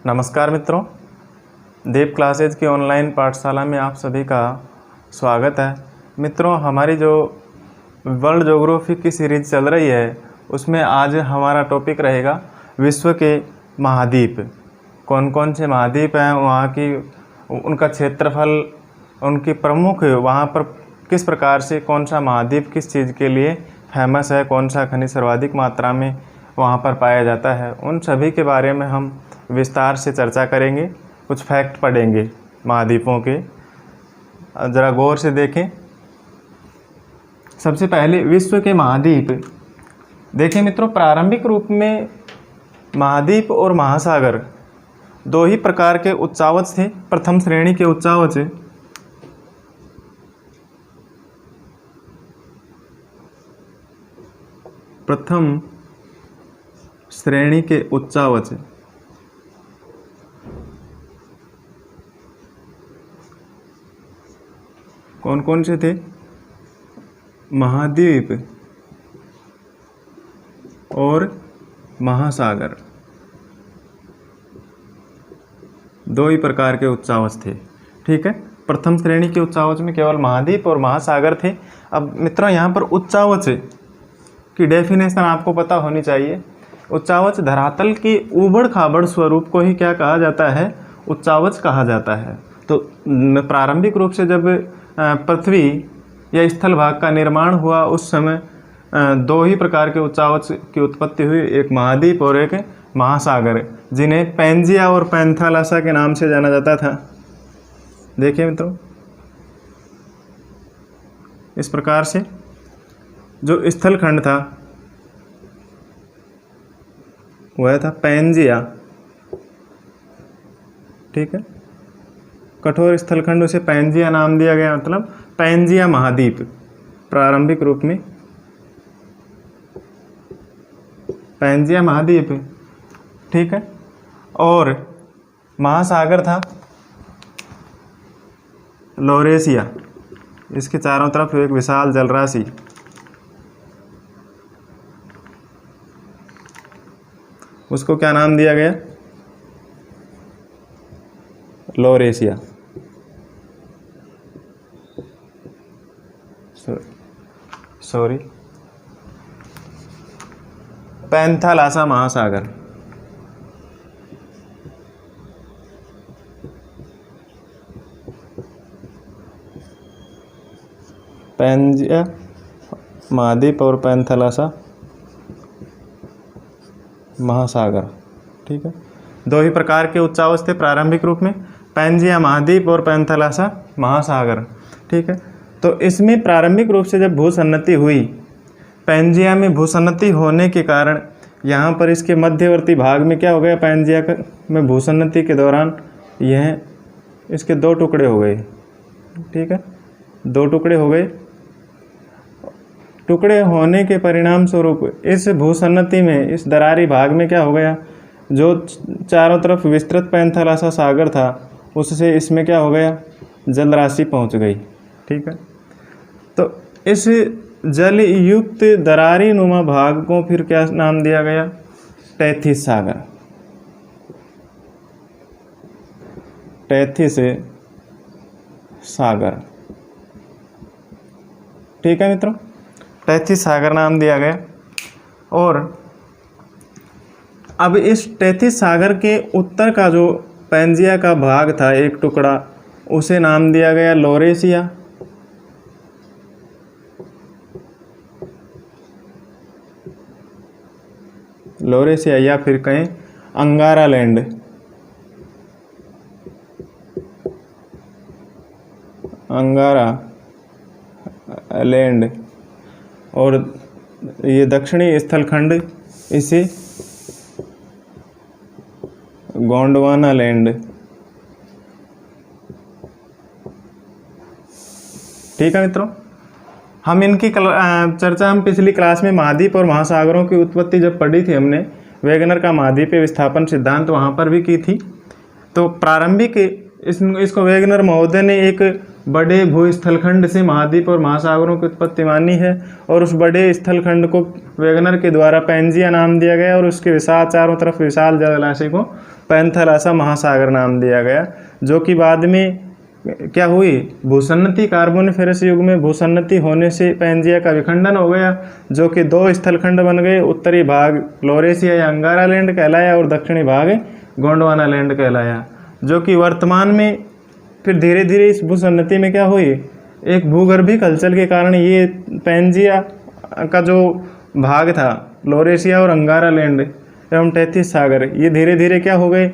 नमस्कार मित्रों, देव क्लासेज की ऑनलाइन पाठशाला में आप सभी का स्वागत है। मित्रों, हमारी जो वर्ल्ड ज्योग्राफी की सीरीज चल रही है उसमें आज हमारा टॉपिक रहेगा विश्व के महाद्वीप। कौन कौन से महाद्वीप हैं, वहाँ की उनका क्षेत्रफल, उनकी प्रमुख वहाँ पर किस प्रकार से कौन सा महाद्वीप किस चीज़ के लिए फेमस है, कौन सा खनिज सर्वाधिक मात्रा में वहाँ पर पाया जाता है, उन सभी के बारे में हम विस्तार से चर्चा करेंगे। कुछ फैक्ट पढ़ेंगे महाद्वीपों के, ज़रा गौर से देखें। सबसे पहले विश्व के महाद्वीप देखें मित्रों। प्रारंभिक रूप में महाद्वीप और महासागर दो ही प्रकार के उच्चावच थे। प्रथम श्रेणी के उच्चावच कौन कौन से थे? महाद्वीप और महासागर, दो ही प्रकार के उच्चावच थे। ठीक है, प्रथम श्रेणी के उच्चावच में केवल महाद्वीप और महासागर थे। अब मित्रों, यहाँ पर उच्चावच की डेफिनेशन आपको पता होनी चाहिए। उच्चावच धरातल की ऊबड़ खाबड़ स्वरूप को ही क्या कहा जाता है? उच्चावच कहा जाता है। तो प्रारंभिक रूप से जब पृथ्वी या स्थल भाग का निर्माण हुआ उस समय दो ही प्रकार के उच्चावच की उत्पत्ति हुई, एक महाद्वीप और एक महासागर, जिन्हें पैंजिया और पैंथालासा के नाम से जाना जाता था। देखिए मित्रों, इस प्रकार से जो स्थल खंड था वह था पैंजिया। ठीक है, कठोर स्थलखंड उसे पैंजिया नाम दिया गया, मतलब पैंजिया महाद्वीप प्रारंभिक रूप में पैंजिया महाद्वीप। ठीक है, और महासागर था लॉरेशिया। इसके चारों तरफ एक विशाल जलराशि, उसको क्या नाम दिया गया? लॉरेशिया। सॉरी, पैंथालासा महासागर। पैंजिया महाद्वीप और पैंथालासा महासागर। ठीक है, दो ही प्रकार के उच्चावच थे प्रारंभिक रूप में, पैंजिया महाद्वीप और पैंथालासा महासागर। ठीक है, तो इसमें प्रारंभिक रूप से जब भूसन्नति हुई, पैंजिया में भूसन्नति होने के कारण यहाँ पर इसके मध्यवर्ती भाग में क्या हो गया? पैंजिया में भूसन्नति के दौरान यह इसके दो टुकड़े हो गए। ठीक है, दो टुकड़े हो गए। टुकड़े होने के परिणाम स्वरूप इस भूसन्नति में, इस दरारी भाग में क्या हो गया? जो चारों तरफ विस्तृत पैंथालासा सागर था उससे इसमें क्या हो गया? जल राशि पहुँच गई। ठीक है, तो इस जल युक्त दरारी नुमा भाग को फिर क्या नाम दिया गया? टैथिस सागर। टैथिस सागर। ठीक है मित्रों, टैथिस सागर नाम दिया गया। और अब इस टैथिस सागर के उत्तर का जो पैंजिया का भाग था, एक टुकड़ा, उसे नाम दिया गया लॉरेशिया। लॉरेशिया, या फिर कहें अंगारा लैंड। अंगारा लैंड। और ये दक्षिणी स्थलखंड, इसे गोंडवाना लैंड। ठीक है मित्रों, हम इनकी चर्चा हम पिछली क्लास में महाद्वीप और महासागरों की उत्पत्ति जब पढ़ी थी हमने, वेगनर का महाद्वीपीय विस्थापन सिद्धांत वहाँ पर भी की थी। तो प्रारंभिक इसको वेगनर महोदय ने एक बड़े भूस्थलखंड से महाद्वीप और महासागरों की उत्पत्ति मानी है, और उस बड़े स्थलखंड को वेगनर के द्वारा पैंजिया नाम दिया गया, और उसके विशाल चारों तरफ विशाल जलाशय को पैंथालासा महासागर नाम दिया गया, जो कि बाद में क्या हुई, भूसन्नति, कार्बोनिफेरस युग में भूसन्नति होने से पैंजिया का विखंडन हो गया, जो कि 2 स्थलखंड बन गए। उत्तरी भाग लोरेशिया या अंगारा लैंड कहलाया और दक्षिणी भाग गोंडवाना लैंड कहलाया, जो कि वर्तमान में फिर धीरे धीरे इस भूसन्नति में क्या हुई, एक भूगर्भीय हलचल के कारण ये पैंजिया का जो भाग था, लोरेशिया और अंगारा लैंड एवं तैतीस सागर, ये धीरे धीरे क्या हो गए,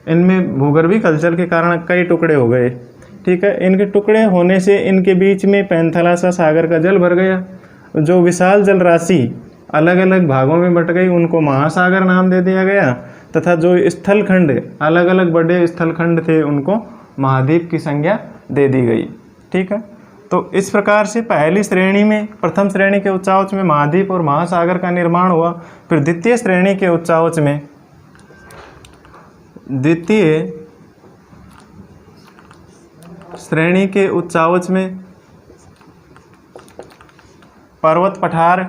इनमें भूगर्भीय हलचल के कारण कई टुकड़े हो गए। ठीक है, इनके टुकड़े होने से इनके बीच में पैंथालासा सागर का जल भर गया। जो विशाल जल राशि अलग अलग भागों में बट गई, उनको महासागर नाम दे दिया गया, तथा जो स्थलखंड अलग अलग बड़े स्थलखंड थे, उनको महाद्वीप की संज्ञा दे दी गई। ठीक है, तो इस प्रकार से पहली श्रेणी में, प्रथम श्रेणी के उच्चावच में महाद्वीप और महासागर का निर्माण हुआ। फिर द्वितीय श्रेणी के उच्चावच में, द्वितीय श्रेणी के उच्चावच में पर्वत पठार,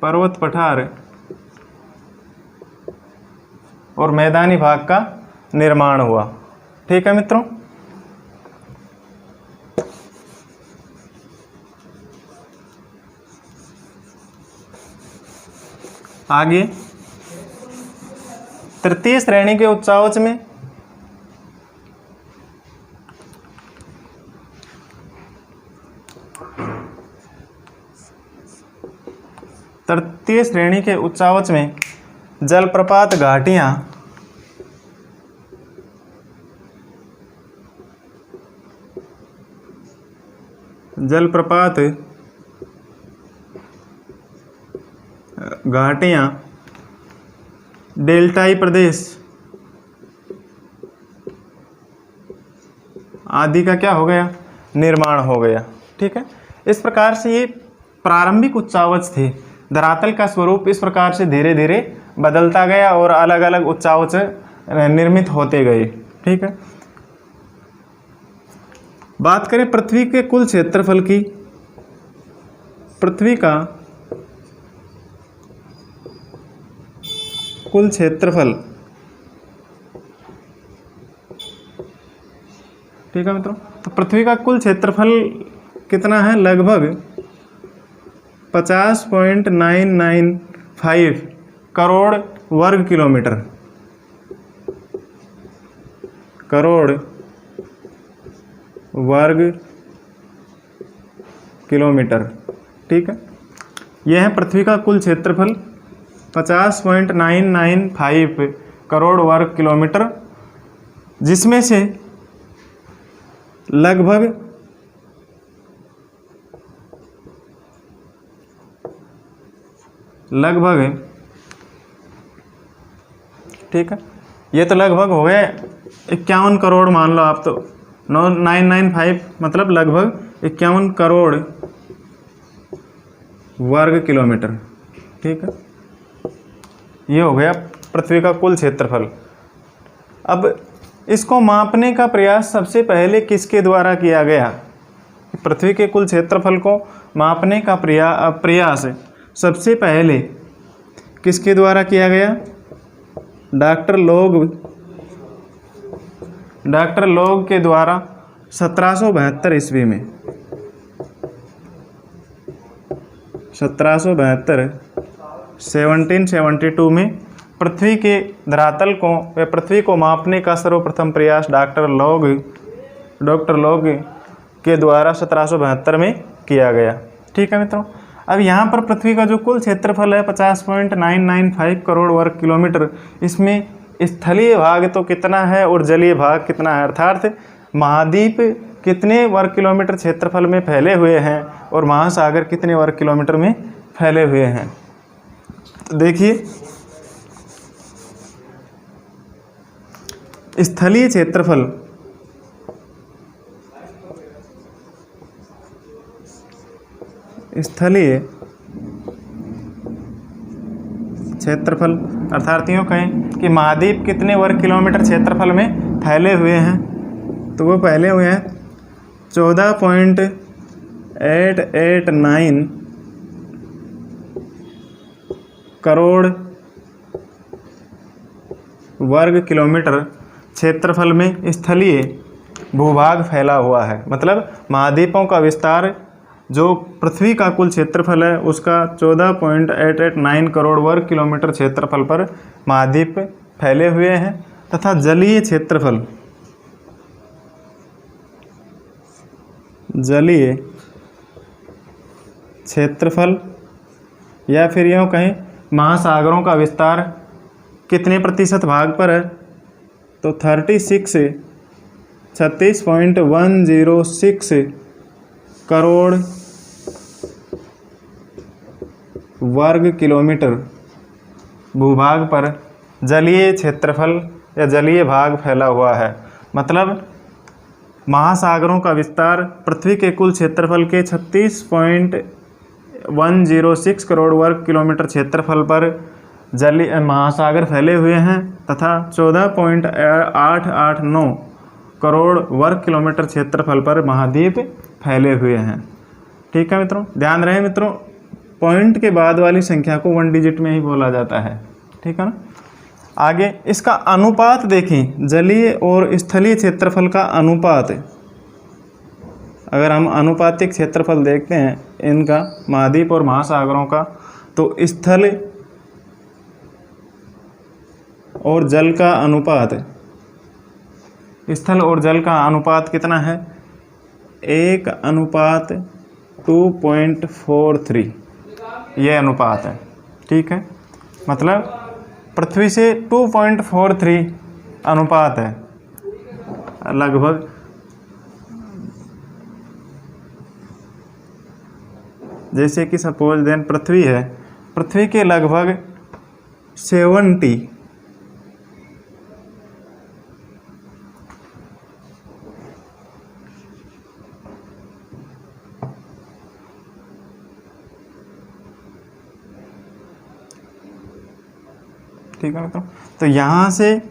पर्वत पठार और मैदानी भाग का निर्माण हुआ। ठीक है मित्रों, आगे तृतीय श्रेणी के उच्चावच में तृतीय श्रेणी के उच्चावच में जलप्रपात घाटियां, जलप्रपात घाटियां, डेल्टाई प्रदेश आदि का क्या हो गया, निर्माण हो गया। ठीक है, इस प्रकार से ये प्रारंभिक उच्चावच थे। धरातल का स्वरूप इस प्रकार से धीरे धीरे बदलता गया और अलग अलग उच्चावच निर्मित होते गए। ठीक है, बात करें पृथ्वी के कुल क्षेत्रफल की, पृथ्वी का कुल क्षेत्रफल, ठीक है मित्रों, तो पृथ्वी का कुल क्षेत्रफल कितना है, लगभग 50.995 करोड़ वर्ग किलोमीटर, करोड़ वर्ग किलोमीटर। ठीक है, यह है पृथ्वी का कुल क्षेत्रफल 50.995 करोड़ वर्ग किलोमीटर, जिसमें से लगभग ठीक है, ये तो लगभग हो गए 51 करोड़, मान लो आप, तो 995 मतलब लगभग 51 करोड़ वर्ग किलोमीटर। ठीक है, ये हो गया पृथ्वी का कुल क्षेत्रफल। अब इसको मापने का प्रयास सबसे पहले किसके द्वारा किया गया, पृथ्वी के कुल क्षेत्रफल को मापने का प्रयास सबसे पहले किसके द्वारा किया गया, डॉक्टर लोग के द्वारा 1772 ईस्वी में, 1772 में पृथ्वी के धरातल को व पृथ्वी को मापने का सर्वप्रथम प्रयास डॉक्टर लोग के द्वारा 1772 में किया गया। ठीक है मित्रों, अब यहाँ पर पृथ्वी का जो कुल क्षेत्रफल है 50.995 करोड़ वर्ग किलोमीटर, इसमें स्थलीय भाग तो कितना है और जलीय भाग कितना है, अर्थात महाद्वीप कितने वर्ग किलोमीटर क्षेत्रफल में फैले हुए हैं और महासागर कितने वर्ग किलोमीटर में फैले हुए हैं। तो देखिए, स्थलीय क्षेत्रफल, अर्थात यूँ कहें कि महाद्वीप कितने वर्ग किलोमीटर क्षेत्रफल में फैले हुए हैं, तो वो फैले हुए हैं 14.889 करोड़ वर्ग किलोमीटर क्षेत्रफल में स्थलीय भूभाग फैला हुआ है। मतलब महाद्वीपों का विस्तार जो पृथ्वी का कुल क्षेत्रफल है उसका 14.889 करोड़ वर्ग किलोमीटर क्षेत्रफल पर महाद्वीप फैले हुए हैं, तथा जलीय क्षेत्रफल, जलीय क्षेत्रफल या फिर यूँ कहें महासागरों का विस्तार कितने प्रतिशत भाग पर है, तो 36.106 करोड़ वर्ग किलोमीटर भूभाग पर जलीय क्षेत्रफल या जलीय भाग फैला हुआ है। मतलब महासागरों का विस्तार पृथ्वी के कुल क्षेत्रफल के 36.106 करोड़ वर्ग किलोमीटर क्षेत्रफल पर जलीय महासागर फैले हुए हैं, तथा 14.889 करोड़ वर्ग किलोमीटर क्षेत्रफल पर महाद्वीप फैले हुए हैं। ठीक है मित्रों, ध्यान रहे मित्रों, पॉइंट के बाद वाली संख्या को 1 डिजिट में ही बोला जाता है। ठीक है ना। आगे इसका अनुपात देखें, जलीय और स्थलीय क्षेत्रफल का अनुपात। अगर हम अनुपातिक क्षेत्रफल देखते हैं इनका, महाद्वीप और महासागरों का, तो स्थल और जल का अनुपात, स्थल और जल का अनुपात कितना है, 1:2.43 ये अनुपात है। ठीक है, मतलब पृथ्वी से 2.43 अनुपात है लगभग। जैसे कि सपोज देन पृथ्वी है, पृथ्वी के लगभग 70 ठीक है मित्रों, तो यहाँ से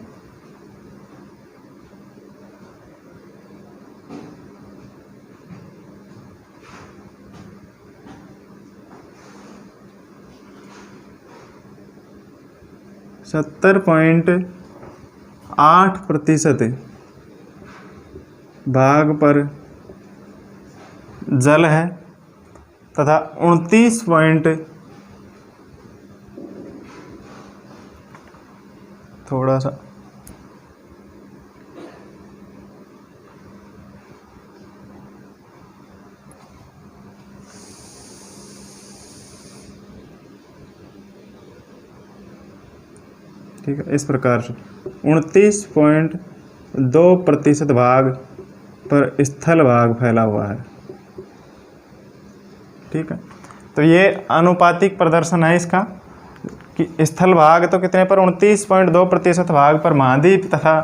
%70.8 भाग पर जल है, तथा 29 थोड़ा सा ठीक है, इस प्रकार से 29.2% भाग पर स्थल भाग फैला हुआ है। ठीक है, तो ये अनुपातिक प्रदर्शन है इसका कि स्थल भाग तो कितने पर, 29.2% भाग पर महाद्वीप, तथा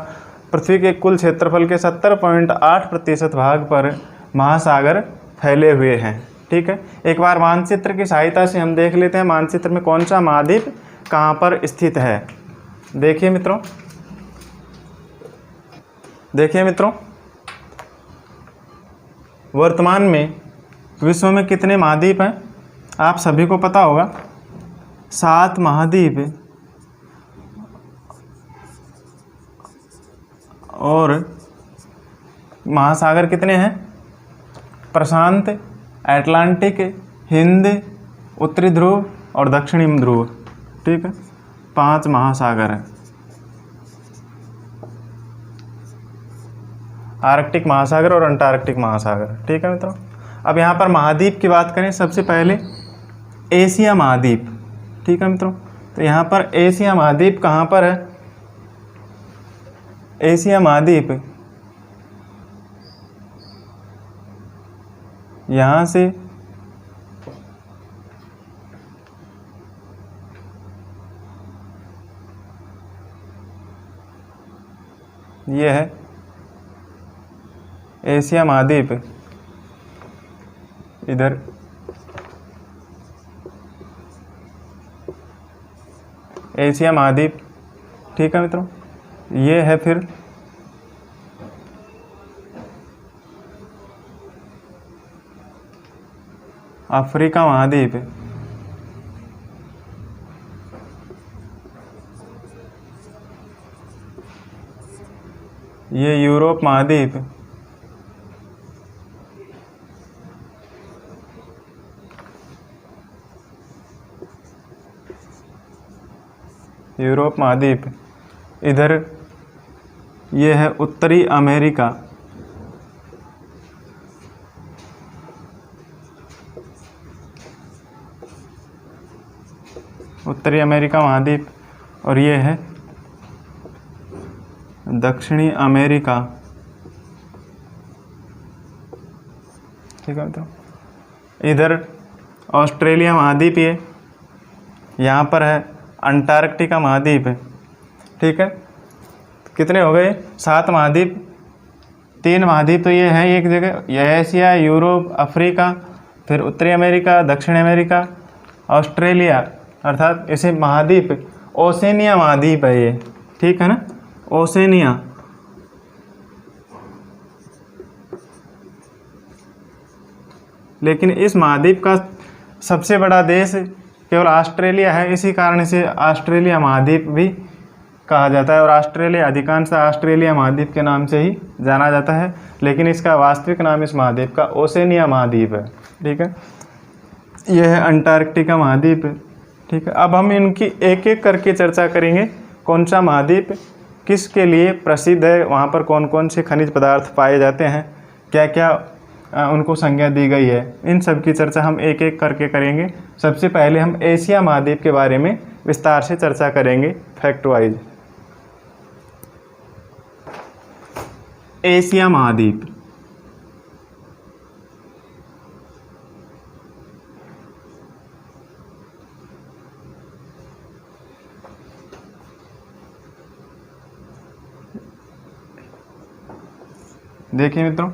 पृथ्वी के कुल क्षेत्रफल के 70.8% भाग पर महासागर फैले हुए हैं। ठीक है, एक बार मानचित्र की सहायता से हम देख लेते हैं मानचित्र में कौन सा महाद्वीप कहाँ पर स्थित है। देखिए मित्रों, वर्तमान में विश्व में कितने महाद्वीप हैं आप सभी को पता होगा, 7 महाद्वीप और महासागर कितने हैं, प्रशांत, अटलांटिक, हिंद, उत्तरी ध्रुव और दक्षिणी ध्रुव। ठीक है, 5 महासागर हैं। आर्कटिक महासागर और अंटार्कटिक महासागर। ठीक है मित्रों, अब यहाँ पर महाद्वीप की बात करें, सबसे पहले एशिया महाद्वीप। ठीक है मित्रों, तो यहाँ पर एशिया महाद्वीप कहाँ पर है, एशिया महाद्वीप यहाँ से ये है एशिया महाद्वीप, इधर एशिया महाद्वीप। ठीक है मित्रों, ये है फिर अफ्रीका महाद्वीप। ये यूरोप महाद्वीप। यूरोप महाद्वीप। इधर ये है उत्तरी अमेरिका। उत्तरी अमेरिका महाद्वीप। और ये है दक्षिणी अमेरिका। ठीक है तो इधर ऑस्ट्रेलिया महाद्वीप। ये यहाँ पर है अंटार्कटिका महाद्वीप। ठीक है, कितने हो गए? 7 महाद्वीप। 3 महाद्वीप तो ये है एक जगह, यह एशिया, यूरोप, अफ्रीका, फिर उत्तरी अमेरिका, दक्षिण अमेरिका, ऑस्ट्रेलिया, अर्थात इसे महाद्वीप ओसेनिया महाद्वीप है ये। ठीक है ना, ओसेनिया। लेकिन इस महाद्वीप का सबसे बड़ा देश केवल ऑस्ट्रेलिया है, इसी कारण इसे ऑस्ट्रेलिया महाद्वीप भी कहा जाता है। और ऑस्ट्रेलिया अधिकांश ऑस्ट्रेलिया महाद्वीप के नाम से ही जाना जाता है, लेकिन इसका वास्तविक नाम इस महाद्वीप का ओसेनिया महाद्वीप है। ठीक है, यह है अंटार्कटिका महाद्वीप। ठीक है, अब हम इनकी एक एक करके चर्चा करेंगे। कौन सा महाद्वीप किसके लिए प्रसिद्ध है, वहाँ पर कौन कौन से खनिज पदार्थ पाए जाते हैं, क्या क्या उनको संज्ञा दी गई है, इन सब की चर्चा हम एक एक करके करेंगे। सबसे पहले हम एशिया महाद्वीप के बारे में विस्तार से चर्चा करेंगे फैक्ट वाइज। एशिया महाद्वीप। देखिए मित्रों,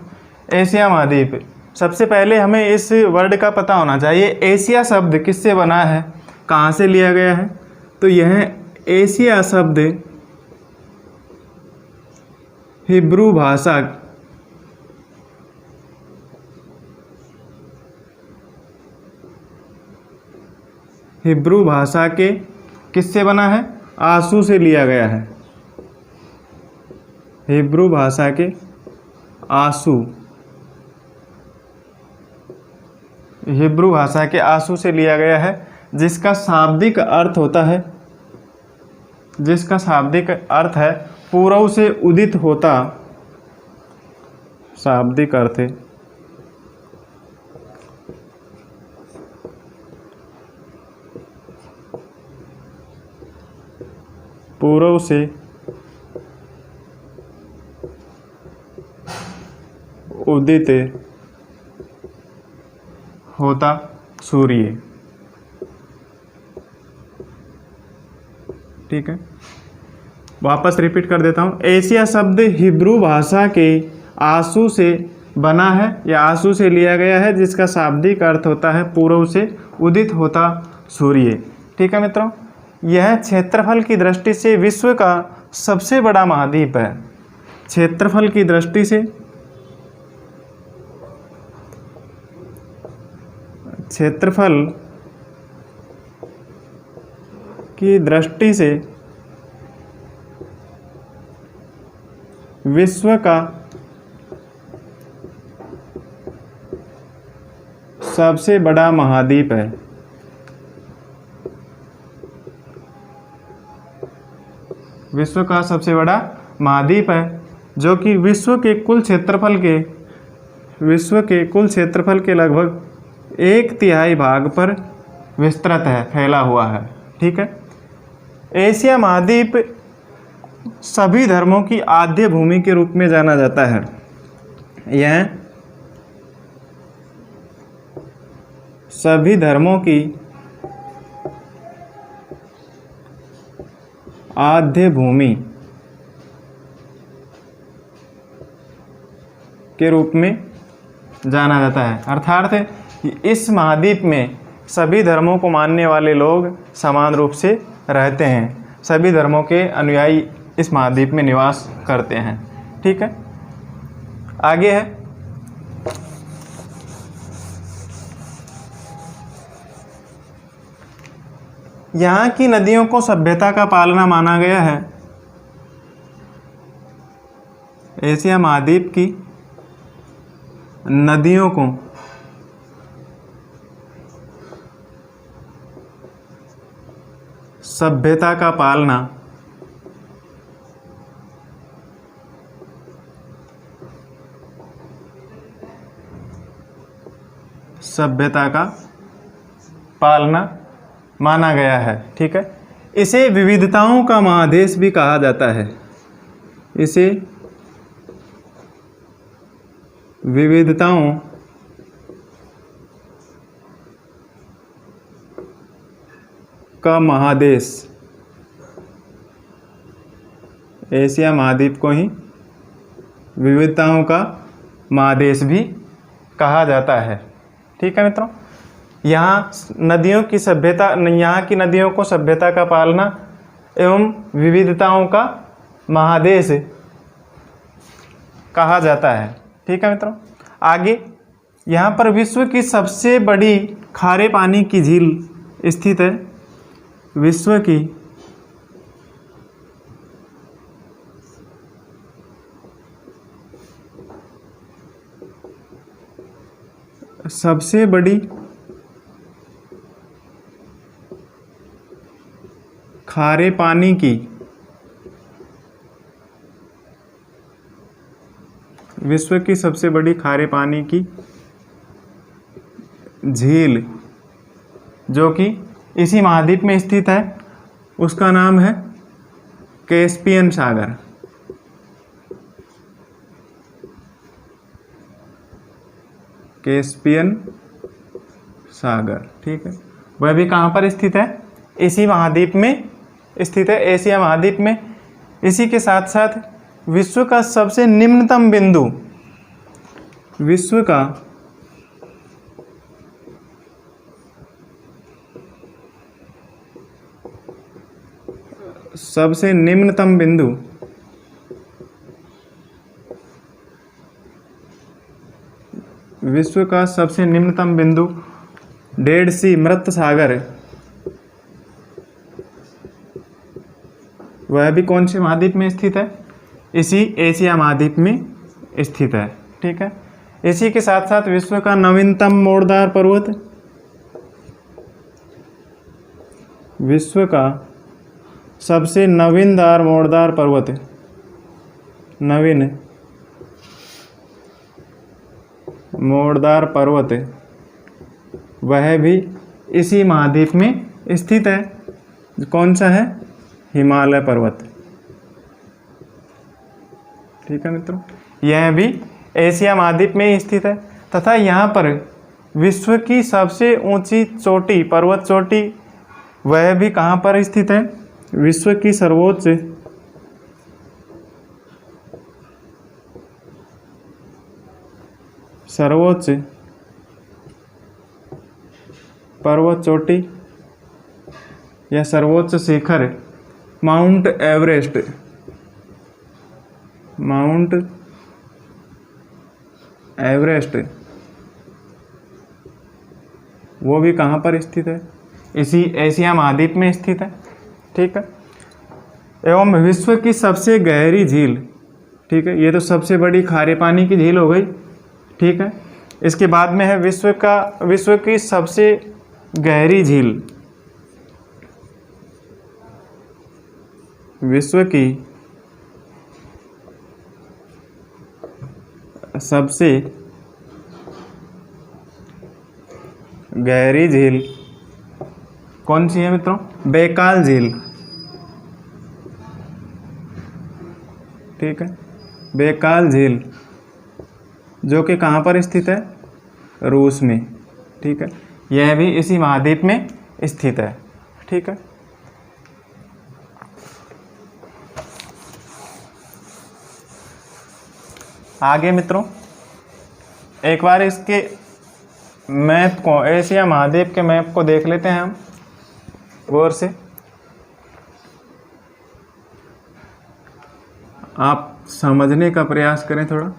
एशिया महाद्वीप, सबसे पहले हमें इस वर्ड का पता होना चाहिए एशिया शब्द किससे बना है, कहाँ से लिया गया है। तो यह एशिया शब्द हिब्रू भाषा के किससे बना है? आंसू से लिया गया है। हिब्रू भाषा के आंसू, हिब्रू भाषा के आंसू से लिया गया है, जिसका शाब्दिक अर्थ होता है, जिसका शाब्दिक अर्थ है पूर्व से उदित होता। शाब्दिक अर्थ है पूर्व से उदित होता सूर्य। ठीक है, वापस रिपीट कर देता हूँ। एशिया शब्द हिब्रू भाषा के आंसू से बना है या आंसू से लिया गया है, जिसका शाब्दिक अर्थ होता है पूर्व से उदित होता सूर्य। ठीक है मित्रों, यह क्षेत्रफल की दृष्टि से विश्व का सबसे बड़ा महाद्वीप है। क्षेत्रफल की दृष्टि से, क्षेत्रफल की दृष्टि से विश्व का सबसे बड़ा महाद्वीप है। विश्व का सबसे बड़ा महाद्वीप है, जो कि विश्व के कुल क्षेत्रफल के लगभग 1/3 भाग पर विस्तृत है, फैला हुआ है। ठीक है, एशिया महाद्वीप सभी धर्मों की आद्य भूमि के रूप में जाना जाता है। यह सभी धर्मों की आद्य भूमि के रूप में जाना जाता है। अर्थात इस महाद्वीप में सभी धर्मों को मानने वाले लोग समान रूप से रहते हैं। सभी धर्मों के अनुयायी इस महाद्वीप में निवास करते हैं। ठीक है, आगे है यहाँ की नदियों को सभ्यता का पालना माना गया है। एशिया महाद्वीप की नदियों को सभ्यता का पालना माना गया है। ठीक है, इसे विविधताओं का महादेश भी कहा जाता है। इसे विविधताओं का महादेश, एशिया महाद्वीप को ही विविधताओं का महादेश भी कहा जाता है। ठीक है मित्रों, यहाँ नदियों की सभ्यता, यहाँ की नदियों को सभ्यता का पालना एवं विविधताओं का महादेश कहा जाता है। ठीक है मित्रों, आगे यहाँ पर विश्व की सबसे बड़ी खारे पानी की झील स्थित है। विश्व की सबसे बड़ी खारे पानी की विश्व की सबसे बड़ी खारे पानी की झील जो कि इसी महाद्वीप में स्थित है, उसका नाम है कैस्पियन सागर। कैस्पियन सागर, ठीक है, वह भी कहाँ पर स्थित है? इसी महाद्वीप में स्थित है, एशिया महाद्वीप में। इसी के साथ साथ विश्व का सबसे निम्नतम बिंदु, विश्व का सबसे निम्नतम बिंदु विश्व का सबसे निम्नतम बिंदु डेड सी, मृत सागर, वह भी कौन से महाद्वीप में स्थित है? इसी एशिया महाद्वीप में स्थित है। ठीक है, इसी के साथ साथ विश्व का नवीनतम मोड़दार पर्वत, विश्व का सबसे नवीनदार मोड़दार पर्वत, नवीन मोड़दार पर्वत, वह भी इसी महाद्वीप में स्थित है। कौन सा है? हिमालय पर्वत। ठीक है मित्रों, यह भी एशिया महाद्वीप में स्थित है तथा यहाँ पर विश्व की सबसे ऊंची चोटी, पर्वत चोटी, वह भी कहाँ पर स्थित है? विश्व की सर्वोच्च पर्वत चोटी या सर्वोच्च शिखर माउंट एवरेस्ट, माउंट एवरेस्ट, वो भी कहाँ पर स्थित है? इसी एशिया महाद्वीप में स्थित है। ठीक है, एवं विश्व की सबसे गहरी झील, ठीक है, ये तो सबसे बड़ी खारे पानी की झील हो गई। ठीक है, इसके बाद में है विश्व की सबसे गहरी झील, विश्व की सबसे गहरी झील कौन सी है मित्रों? बैकाल झील। ठीक है, बैकाल झील जो कि कहाँ पर स्थित है? रूस में। ठीक है, यह भी इसी महाद्वीप में स्थित है। ठीक है, आगे मित्रों एक बार इसके मैप को, एशिया महाद्वीप के मैप को देख लेते हैं हम गौर से। आप समझने का प्रयास करें थोड़ा।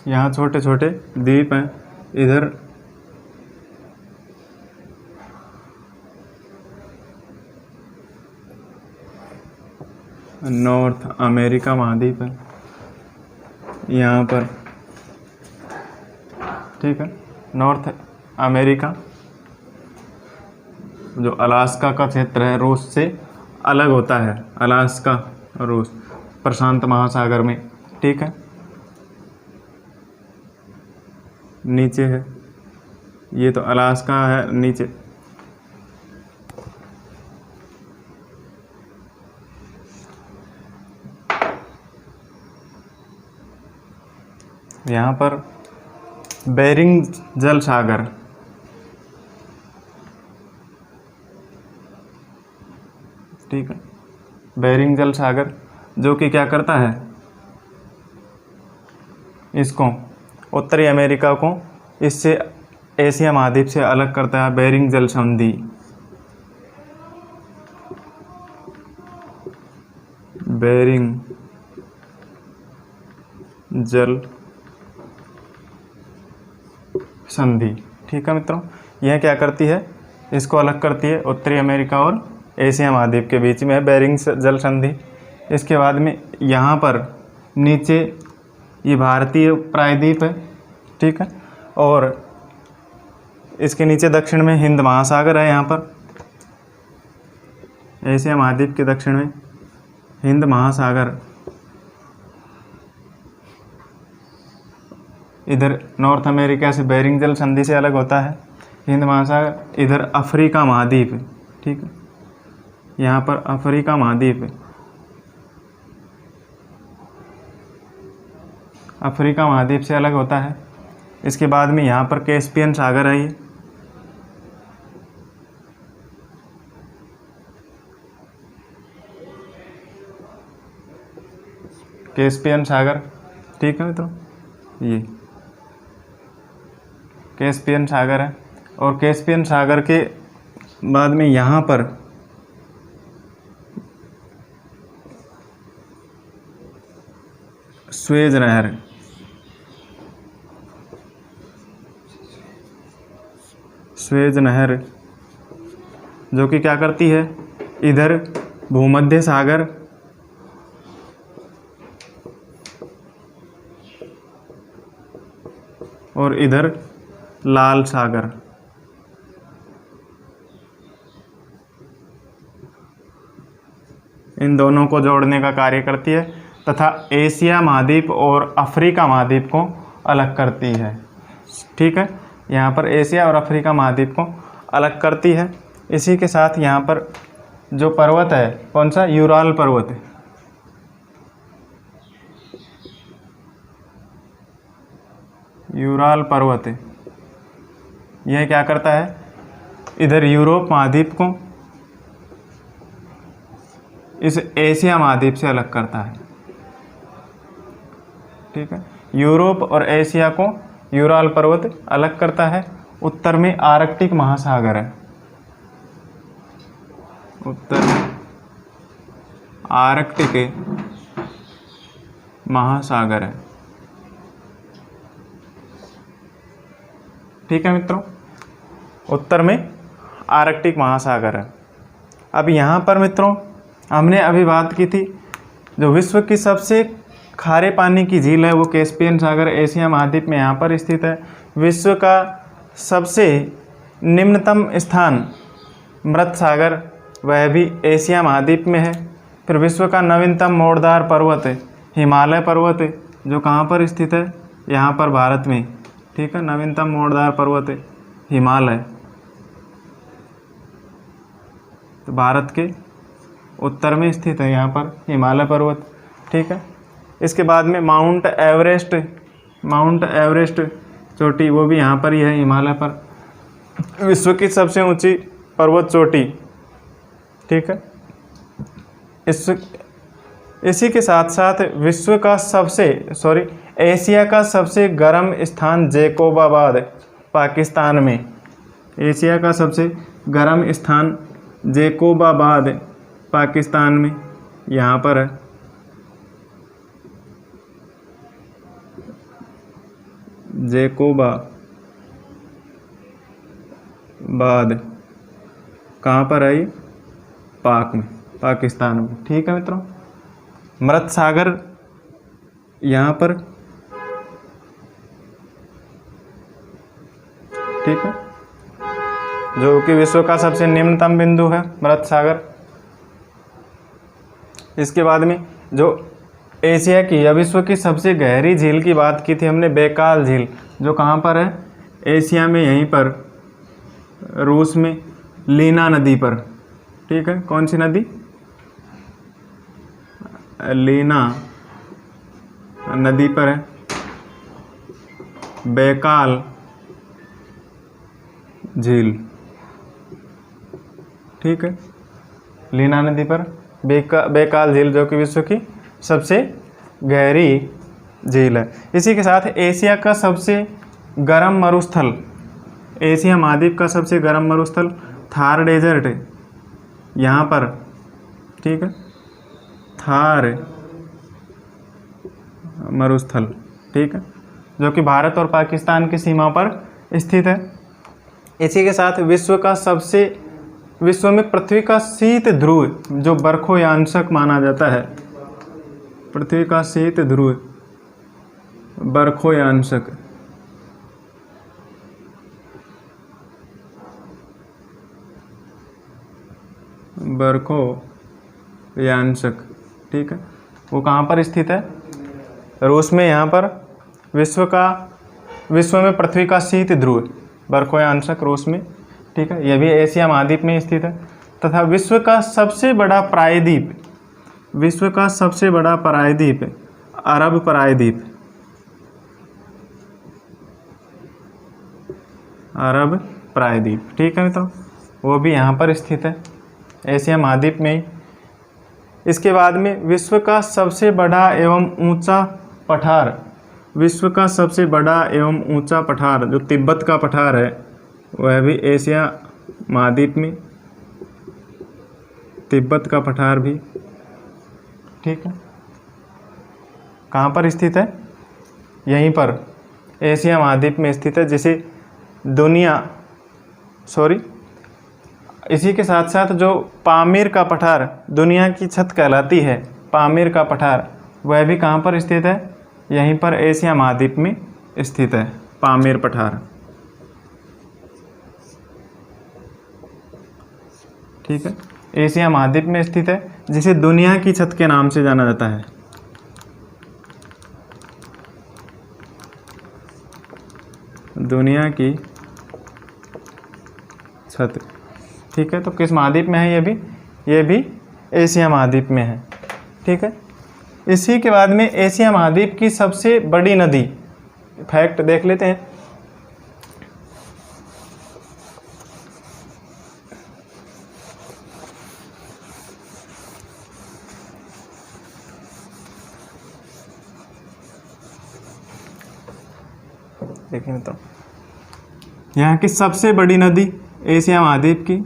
यहाँ छोटे छोटे द्वीप हैं, इधर नॉर्थ अमेरिका महाद्वीप है यहाँ पर, ठीक है। नॉर्थ अमेरिका जो अलास्का का क्षेत्र है रूस से अलग होता है, अलास्का रूस प्रशांत महासागर में, ठीक है। नीचे है, ये तो अलास्का है नीचे। यहाँ पर बेरिंग जल सागर, ठीक है। बेरिंग जल सागर जो कि क्या करता है, इसको उत्तरी अमेरिका को इससे एशिया महाद्वीप से अलग करता है। बेरिंग जल संधि, बेरिंग जल संधि, ठीक है मित्रों। यह क्या करती है, इसको अलग करती है, उत्तरी अमेरिका और एशिया महाद्वीप के बीच में है बेरिंग जल संधि। इसके बाद में यहाँ पर नीचे ये भारतीय प्रायद्वीप है, ठीक है। और इसके नीचे दक्षिण में हिंद महासागर है। यहाँ पर एशिया महाद्वीप के दक्षिण में हिंद महासागर, इधर नॉर्थ अमेरिका से बेरिंग जल संधि से अलग होता है हिंद महासागर। इधर अफ्रीका महाद्वीप है, ठीक है। यहाँ पर अफ्रीका महाद्वीप है, अफ्रीका महाद्वीप से अलग होता है। इसके बाद में यहाँ पर कैस्पियन सागर है, ये कैस्पियन सागर, ठीक है मित्रों। ये कैस्पियन सागर है। और कैस्पियन सागर के बाद में यहाँ पर स्वेज नहर, स्वेज नहर जो कि क्या करती है, इधर भूमध्य सागर और इधर लाल सागर, इन दोनों को जोड़ने का कार्य करती है तथा एशिया महाद्वीप और अफ्रीका महाद्वीप को अलग करती है, ठीक है। यहाँ पर एशिया और अफ्रीका महाद्वीप को अलग करती है। इसी के साथ यहाँ पर जो पर्वत है, कौन सा, यूराल पर्वत है, यूराल पर्वत है। यह क्या करता है, इधर यूरोप महाद्वीप को इस एशिया महाद्वीप से अलग करता है, ठीक है। यूरोप और एशिया को यूराल पर्वत अलग करता है। उत्तर में आर्कटिक महासागर है, उत्तर में आर्कटिक महासागर है, ठीक है मित्रों। उत्तर में आर्कटिक महासागर है। अब यहाँ पर मित्रों हमने अभी बात की थी जो विश्व की सबसे खारे पानी की झील है वो कैस्पियन सागर एशिया महाद्वीप में यहाँ पर स्थित है। विश्व का सबसे निम्नतम स्थान मृत सागर वह भी एशिया महाद्वीप में है। फिर विश्व का नवीनतम मोड़दार पर्वत है हिमालय पर्वत है, जो कहाँ पर स्थित है, यहाँ पर भारत में। ठीक है, नवीनतम मोड़दार पर्वत है हिमालय, तो भारत के उत्तर में स्थित है यहाँ पर हिमालय पर्वत। ठीक है, इसके बाद में माउंट एवरेस्ट चोटी वो भी यहाँ पर ही है हिमालय पर, विश्व की सबसे ऊंची पर्वत चोटी। ठीक है, इसी के साथ साथ एशिया का सबसे गर्म स्थान जैकोबाबाद पाकिस्तान में। एशिया का सबसे गर्म स्थान जैकोबाबाद पाकिस्तान में यहाँ पर है। जैकोबाबाद कहाँ पर है ये? पाकिस्तान में। ठीक है मित्रों, मृत सागर यहाँ पर। ठीक है, जो कि विश्व का सबसे निम्नतम बिंदु है मृत सागर। इसके बाद में जो एशिया की या विश्व की सबसे गहरी झील की बात की थी हमने, बैकाल झील, जो कहाँ पर है? एशिया में, यहीं पर रूस में लीना नदी पर। ठीक है, कौन सी नदी? लीना नदी पर है बैकाल झील। ठीक है, लीना नदी पर बैकाल झील, जो कि विश्व की सबसे गहरी झील है। इसी के साथ एशिया का सबसे गर्म मरुस्थल, एशिया महाद्वीप का सबसे गर्म मरुस्थल थार डेजर्ट है यहाँ पर। ठीक है, थार मरुस्थल। ठीक है, जो कि भारत और पाकिस्तान की सीमा पर स्थित है। इसी के साथ विश्व में पृथ्वी का शीत ध्रुव, जो बर्खोयांशक माना जाता है, पृथ्वी का शीत ध्रुव बर्खोयांशक। बर्खोयांशक। ठीक है, वो कहाँ पर स्थित है? रूस में। यहाँ पर विश्व में पृथ्वी का शीत ध्रुव बर्खोयांशक रूस में। ठीक है, यह भी एशिया महाद्वीप में स्थित है। तथा विश्व का सबसे बड़ा प्रायद्वीप अरब प्रायद्वीप। ठीक है मित्रों, वो भी यहाँ पर स्थित है एशिया महाद्वीप में ही। इसके बाद में विश्व का सबसे बड़ा एवं ऊंचा पठार, जो तिब्बत का पठार है, वह भी एशिया महाद्वीप में, तिब्बत का पठार भी। ठीक है, कहाँ पर स्थित है? यहीं पर एशिया महाद्वीप में स्थित है, जिसे इसी के साथ साथ जो पामीर का पठार दुनिया की छत कहलाती है, पामीर का पठार, वह भी कहाँ पर स्थित है? यहीं पर एशिया महाद्वीप में स्थित है पामीर पठार। ठीक है, एशिया महाद्वीप में स्थित है, जिसे दुनिया की छत के नाम से जाना जाता है। दुनिया की छत। ठीक है, तो किस महाद्वीप में है? ये भी एशिया महाद्वीप में है। ठीक है, इसी के बाद में एशिया महाद्वीप की सबसे बड़ी नदी, फैक्ट देख लेते हैं। देखिए मित्रों, यहाँ की सबसे बड़ी नदी एशिया महाद्वीप की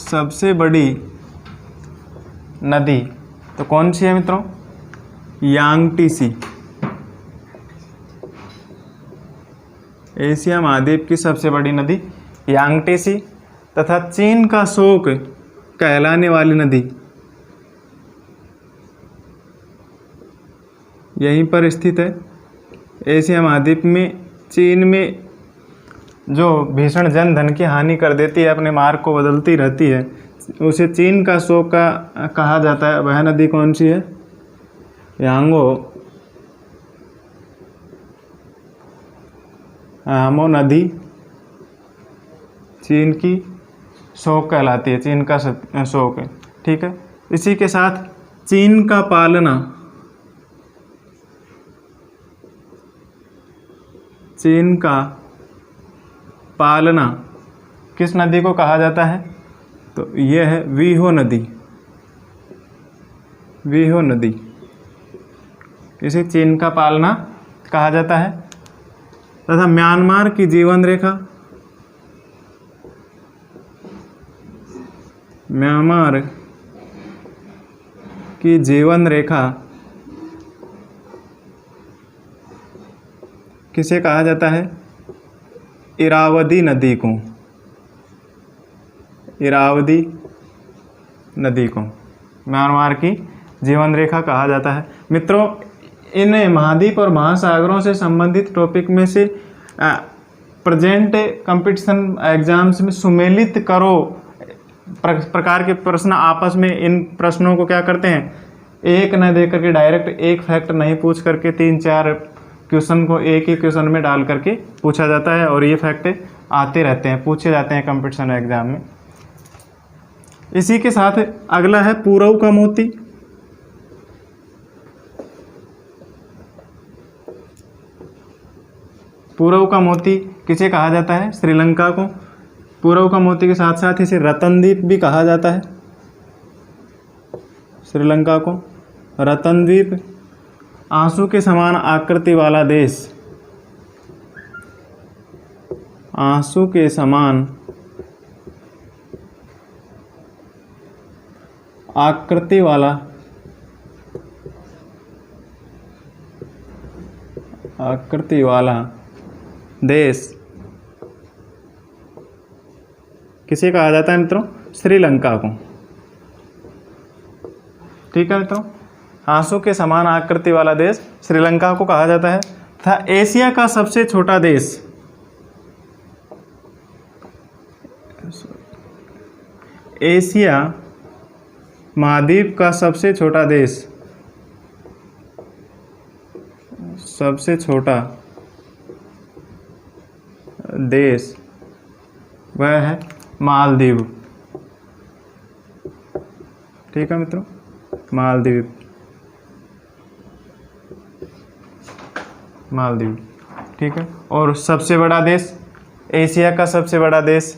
सबसे बड़ी नदी तो कौन सी है मित्रों? यांगटीसी। एशिया महाद्वीप की सबसे बड़ी नदी यांगटीसी। तथा चीन का शोक कहलाने वाली नदी यहीं पर स्थित है। एशिया महाद्वीप में चीन में जो भीषण जन धन की हानि कर देती है, अपने मार्ग को बदलती रहती है, उसे चीन का शोक का कहा जाता है। वह नदी कौन सी है? यांगो आमो नदी चीन की शोक कहलाती है, चीन का शोक है। ठीक है। इसी के साथ चीन का पालना, चीन का पालना किस नदी को कहा जाता है? तो यह है वीहो नदी, वीहो नदी, इसे चीन का पालना कहा जाता है। तथा म्यांमार की जीवन रेखा, म्यांमार की जीवन रेखा किसे कहा जाता है? इरावदी नदी को, इरावदी नदी को म्यांमार की जीवन रेखा कहा जाता है। मित्रों, इन महाद्वीप और महासागरों से संबंधित टॉपिक में से प्रेजेंट कंपटीशन एग्जाम्स में सुमेलित करो प्रकार के प्रश्न आपस में, इन प्रश्नों को क्या करते हैं, एक न दे करके डायरेक्ट एक फैक्ट नहीं पूछ करके 3-4 क्वेश्चन को एक ही क्वेश्चन में डाल करके पूछा जाता है, और ये फैक्ट आते रहते हैं, पूछे जाते हैं कंपटीशन एग्जाम में। इसी के साथ अगला है पूरव का मोती। पूरव का मोती किसे कहा जाता है? श्रीलंका को। पूरव का मोती के साथ साथ इसे रतनद्वीप भी कहा जाता है, श्रीलंका को रतनद्वीप। आंसू के समान आकृति वाला देश, आंसू के समान आकृति वाला, आकृति वाला देश किसे कहा जाता है मित्रों? श्रीलंका को। ठीक है मित्रों, आंसू के समान आकृति वाला देश श्रीलंका को कहा जाता है। तथा एशिया का सबसे छोटा देश, एशिया महाद्वीप का सबसे छोटा देश, सबसे छोटा देश वह है मालदीव। ठीक है मित्रों, मालदीव, मालदीव। ठीक है। और सबसे बड़ा देश, एशिया का सबसे बड़ा देश,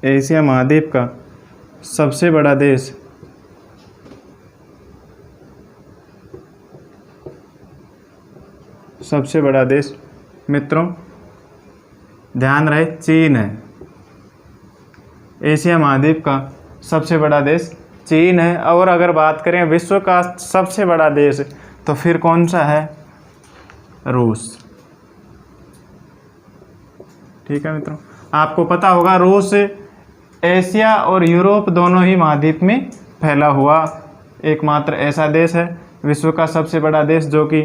एशिया महाद्वीप का सबसे बड़ा देश सबसे बड़ा देश मित्रों ध्यान रहे चीन है। एशिया महाद्वीप का सबसे बड़ा देश चीन है। और अगर बात करें विश्व का सबसे बड़ा देश तो फिर कौन सा है? रूस। ठीक है मित्रों, आपको पता होगा रूस एशिया और यूरोप दोनों ही महाद्वीप में फैला हुआ एकमात्र ऐसा देश है, विश्व का सबसे बड़ा देश, जो कि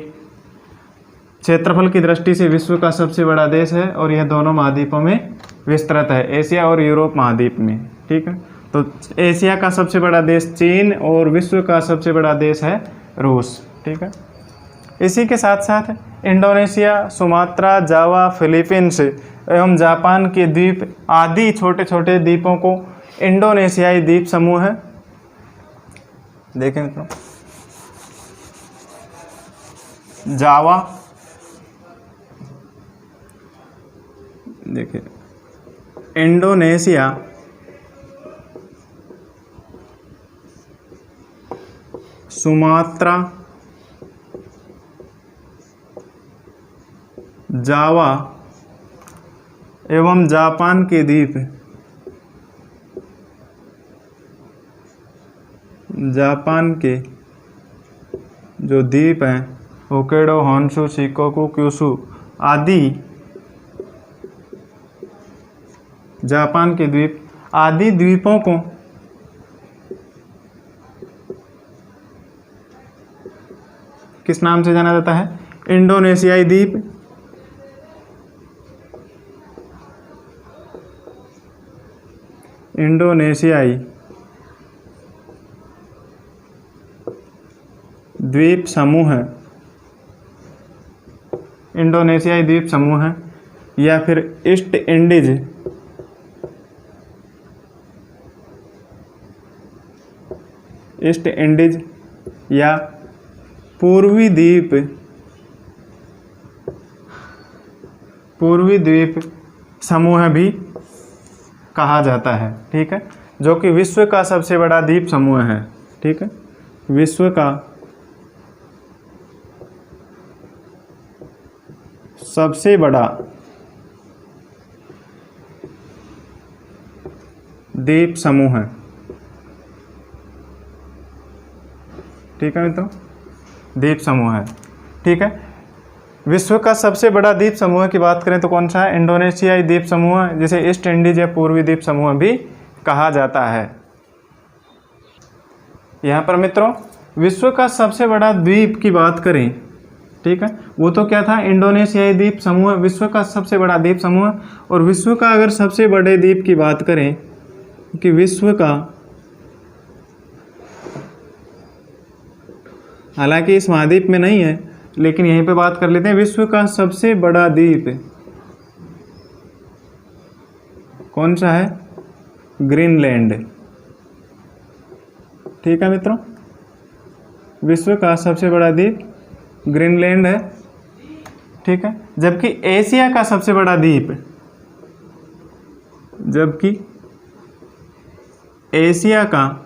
क्षेत्रफल की दृष्टि से विश्व का सबसे बड़ा देश है, और यह दोनों महाद्वीपों में विस्तृत है, एशिया और यूरोप महाद्वीप में। ठीक है, तो एशिया का सबसे बड़ा देश चीन और विश्व का सबसे बड़ा देश है रूस। ठीक है। इसी के साथ साथ इंडोनेशिया, सुमात्रा, जावा, फिलीपींस एवं जापान के द्वीप आदि छोटे छोटे द्वीपों को इंडोनेशियाई द्वीप समूह है। देखें मित्रों, जावा, देखिए इंडोनेशिया, सुमात्रा, जावा एवं जापान के द्वीप, जापान के जो द्वीप हैं होक्काइडो, होन्शु, शिकोकू, क्यूशू आदि जापान के द्वीप आदि द्वीपों को किस नाम से जाना जाता है? इंडोनेशियाई द्वीप, इंडोनेशियाई द्वीप समूह, इंडोनेशियाई द्वीप समूह है, या फिर ईस्ट इंडीज, ईस्ट इंडीज या पूर्वी द्वीप समूह भी कहा जाता है। ठीक है, जो कि विश्व का सबसे बड़ा द्वीप समूह है। ठीक है, विश्व का सबसे बड़ा द्वीप समूह है। ठीक है मित्रों, द्वीप समूह है। ठीक है, विश्व का सबसे बड़ा द्वीप समूह की बात करें तो कौन सा है? इंडोनेशियाई द्वीप समूह, जिसे ईस्ट इंडीज या पूर्वी द्वीप समूह भी कहा जाता है। यहाँ पर मित्रों विश्व का सबसे बड़ा द्वीप की बात करें, ठीक है, वो तो क्या था? इंडोनेशियाई द्वीप समूह विश्व का सबसे बड़ा द्वीप समूह। और विश्व का अगर सबसे बड़े द्वीप की बात करें कि विश्व का, हालांकि इस महाद्वीप में नहीं है लेकिन यहीं पे बात कर लेते हैं, विश्व का सबसे बड़ा द्वीप कौन सा है? ग्रीनलैंड। ठीक है मित्रों, विश्व का सबसे बड़ा द्वीप ग्रीनलैंड है। ठीक है, जबकि एशिया का सबसे बड़ा द्वीप, जबकि एशिया का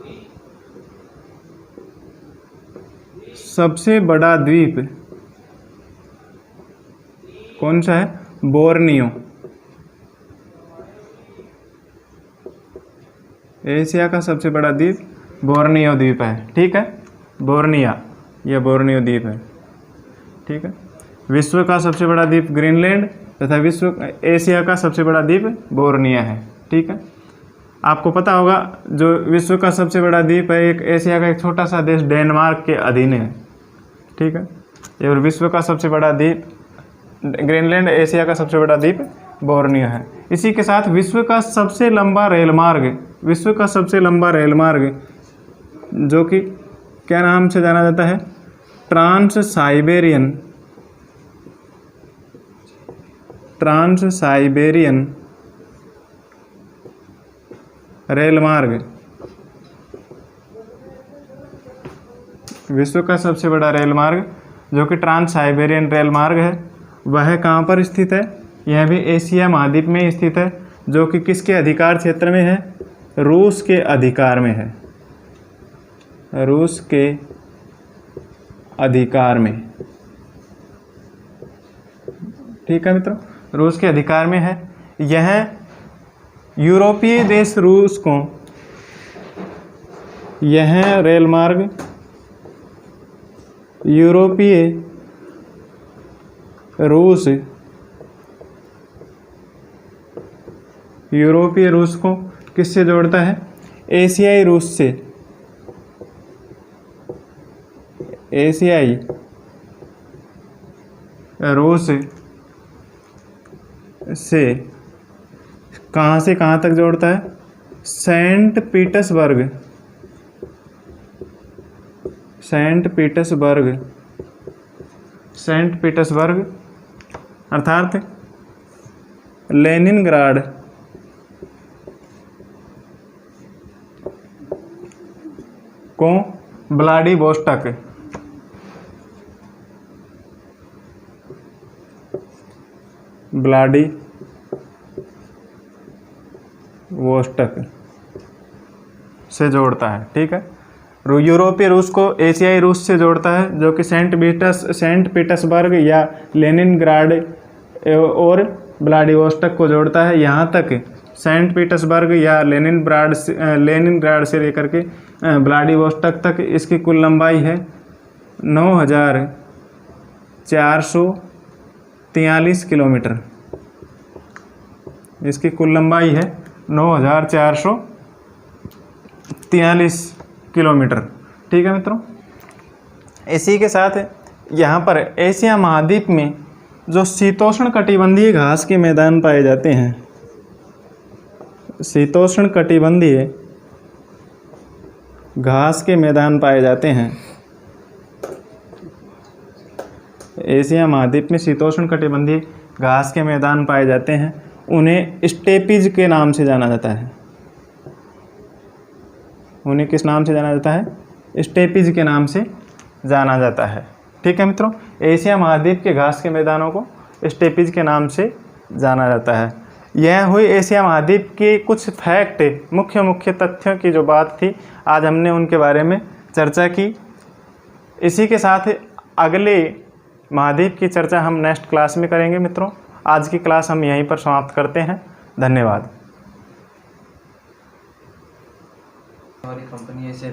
सबसे बड़ा द्वीप कौन सा है? बोर्नियो। एशिया का सबसे बड़ा द्वीप बोर्नियो द्वीप है। ठीक है, बोर्निया या बोर्नियो द्वीप है। ठीक है, विश्व का सबसे बड़ा द्वीप ग्रीनलैंड तथा एशिया का सबसे बड़ा द्वीप बोर्निया है। ठीक है, आपको पता होगा जो विश्व का सबसे बड़ा द्वीप है, एक एशिया का एक छोटा सा देश डेनमार्क के अधीन है। ठीक है, और विश्व का सबसे बड़ा द्वीप ग्रीनलैंड, एशिया का सबसे बड़ा द्वीप बोर्नियो है। इसी के साथ विश्व का सबसे लंबा रेलमार्ग, विश्व का सबसे लंबा रेलमार्ग जो कि क्या नाम से जाना जाता है? ट्रांस साइबेरियन रेलमार्ग। विश्व का सबसे बड़ा रेलमार्ग जो कि ट्रांस साइबेरियन रेलमार्ग है, वह कहाँ पर स्थित है? यह भी एशिया महाद्वीप में स्थित है, जो कि किसके अधिकार क्षेत्र में है? रूस के अधिकार में है। रूस के अधिकार में। ठीक है मित्रों, रूस के अधिकार में है। यह यूरोपीय देश रूस को, यह रेलमार्ग यूरोपीय रूस को किससे जोड़ता है? एशियाई रूस से। एशियाई रूस से कहाँ से कहाँ तक जोड़ता है? सेंट पीटर्सबर्ग अर्थात लेनिनग्राड को व्लादिवोस्टॉक, से जोड़ता है। ठीक है, यूरोपीय रूस को एशियाई रूस से जोड़ता है, जो कि सेंट पीटर्सबर्ग या लेनिनग्राड और व्लादिवोस्टॉक को जोड़ता है। यहाँ तक सेंट पीटर्सबर्ग या लेनिनग्राड से लेकर के व्लादिवोस्टॉक तक इसकी कुल लंबाई है 9,443 किलोमीटर। इसकी कुल लंबाई है 9,443 किलोमीटर। ठीक है मित्रों, इसी के साथ यहाँ पर एशिया महाद्वीप में जो शीतोष्ण कटिबंधीय घास के मैदान पाए जाते हैं, शीतोष्ण कटिबंधीय घास के मैदान पाए जाते हैं, एशिया महाद्वीप में शीतोष्ण कटिबंधीय घास के मैदान पाए जाते हैं, उन्हें स्टेपीज के नाम से जाना जाता है। उन्हें किस नाम से जाना जाता है? स्टेपीज के नाम से जाना जाता है। ठीक है मित्रों, एशिया महाद्वीप के घास के मैदानों को स्टेपीज के नाम से जाना जाता है। यह हुई एशिया महाद्वीप के कुछ फैक्ट, मुख्य तथ्यों की जो बात थी, आज हमने उनके बारे में चर्चा की। इसी के साथ अगले महाद्वीप की चर्चा हम नेक्स्ट क्लास में करेंगे मित्रों। आज की क्लास हम यहीं पर समाप्त करते हैं। धन्यवाद। हमारी कंपनी ऐसे